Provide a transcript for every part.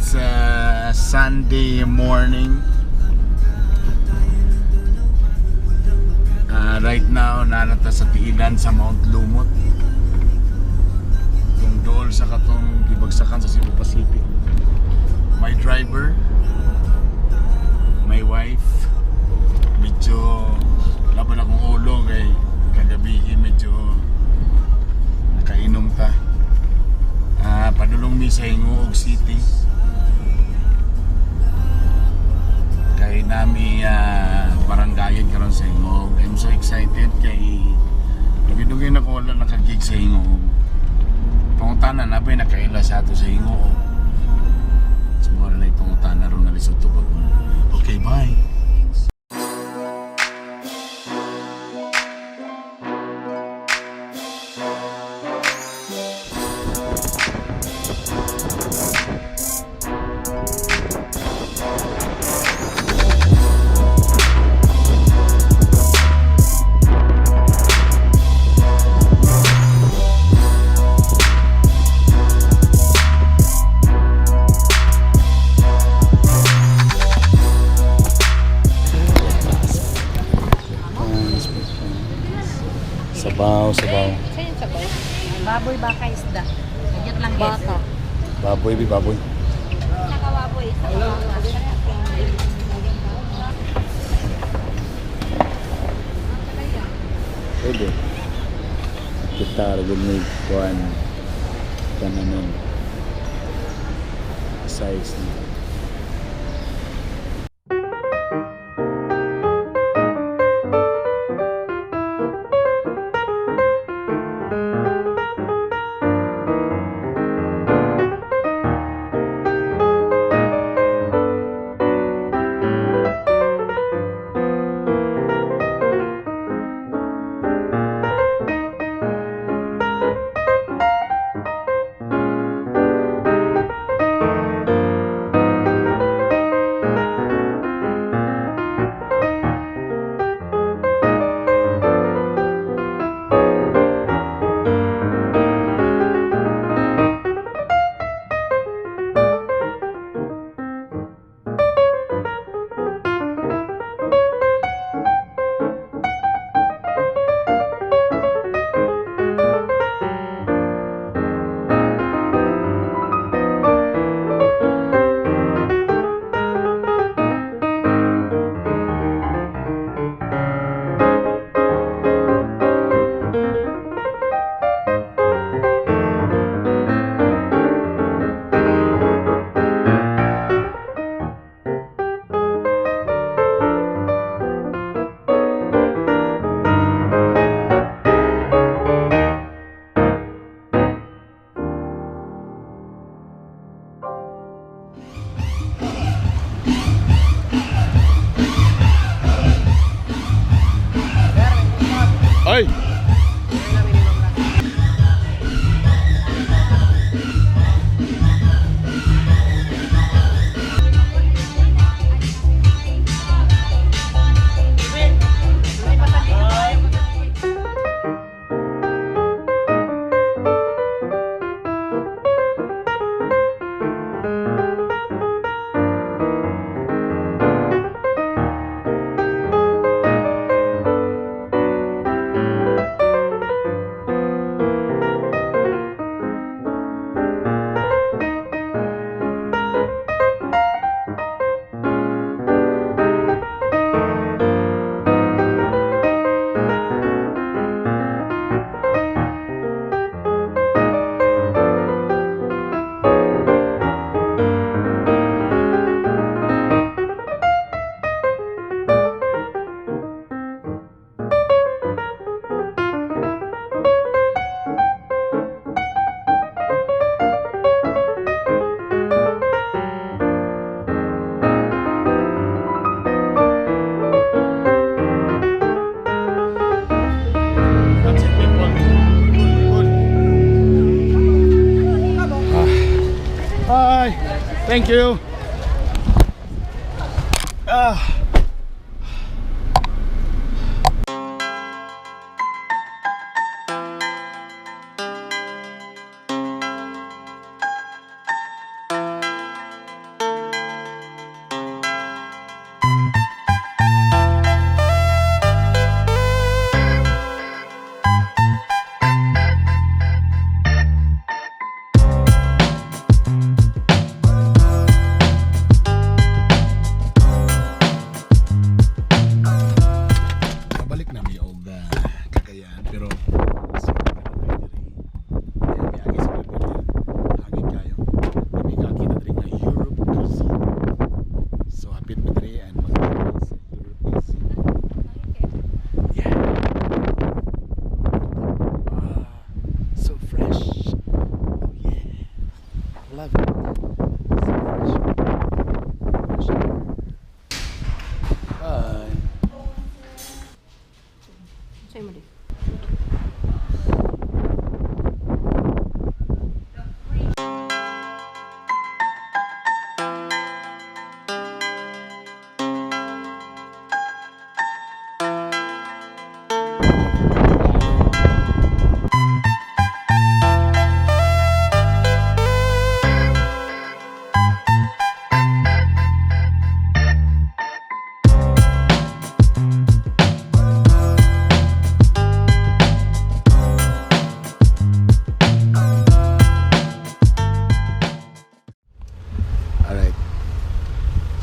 It's Sunday morning. Right now, nanata sa tiilan sa Mount Lumot. Kung dool sa katong gibagsakan sa Cebu Pacific. My driver, my wife, medyo laban akong ulo kay kagabi medyo nakainom ta. Padulong mi sa Gingoog City kay nami barangayan karon sa Gingoog. I'm so excited kay dugay na ko wala nakagig sa Gingoog. Pangutanan na ba nakaila sa ato sa Gingoog. Sumara na pangutanan ron na lisod tubag. Okay, bye. Sabaw. Sa'yo yung sabaw? Baboy, baka, isda. Kanyot lang baka. Baboy. Nakababoy, isa baka. Pwede. Kita rin may kuhan. Kananan. Size na. Ay! Thank you.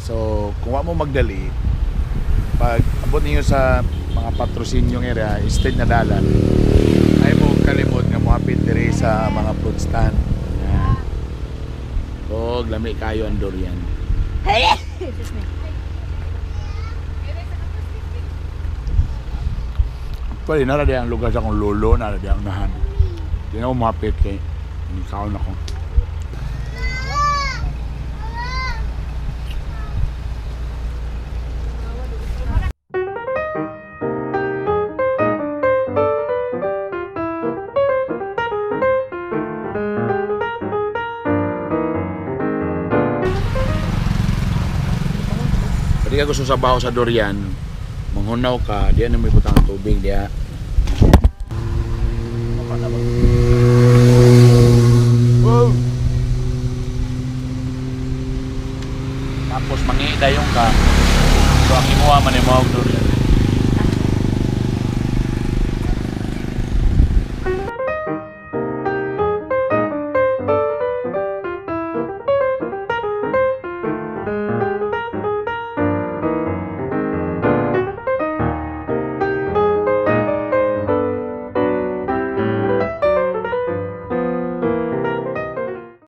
So, kung wa mo magdali, pag abot niyo sa mga patrosinyong area, instead na dalan, ay mo kalimot nga moapit diri sa mga fruit stand. Yan. O, lami kayo ang durian. Excuse me. Pwede na rin ang lugar sa akong lolo, na rin ang nahan. Hindi na ako moapit kay kaon ako. Pwede ka gusto sabaw sa durian, manghunaw ka, diyan na may butang tubig, diya. Wow! Tapos mangiidayong ka, so ang imuha man yung mga durian.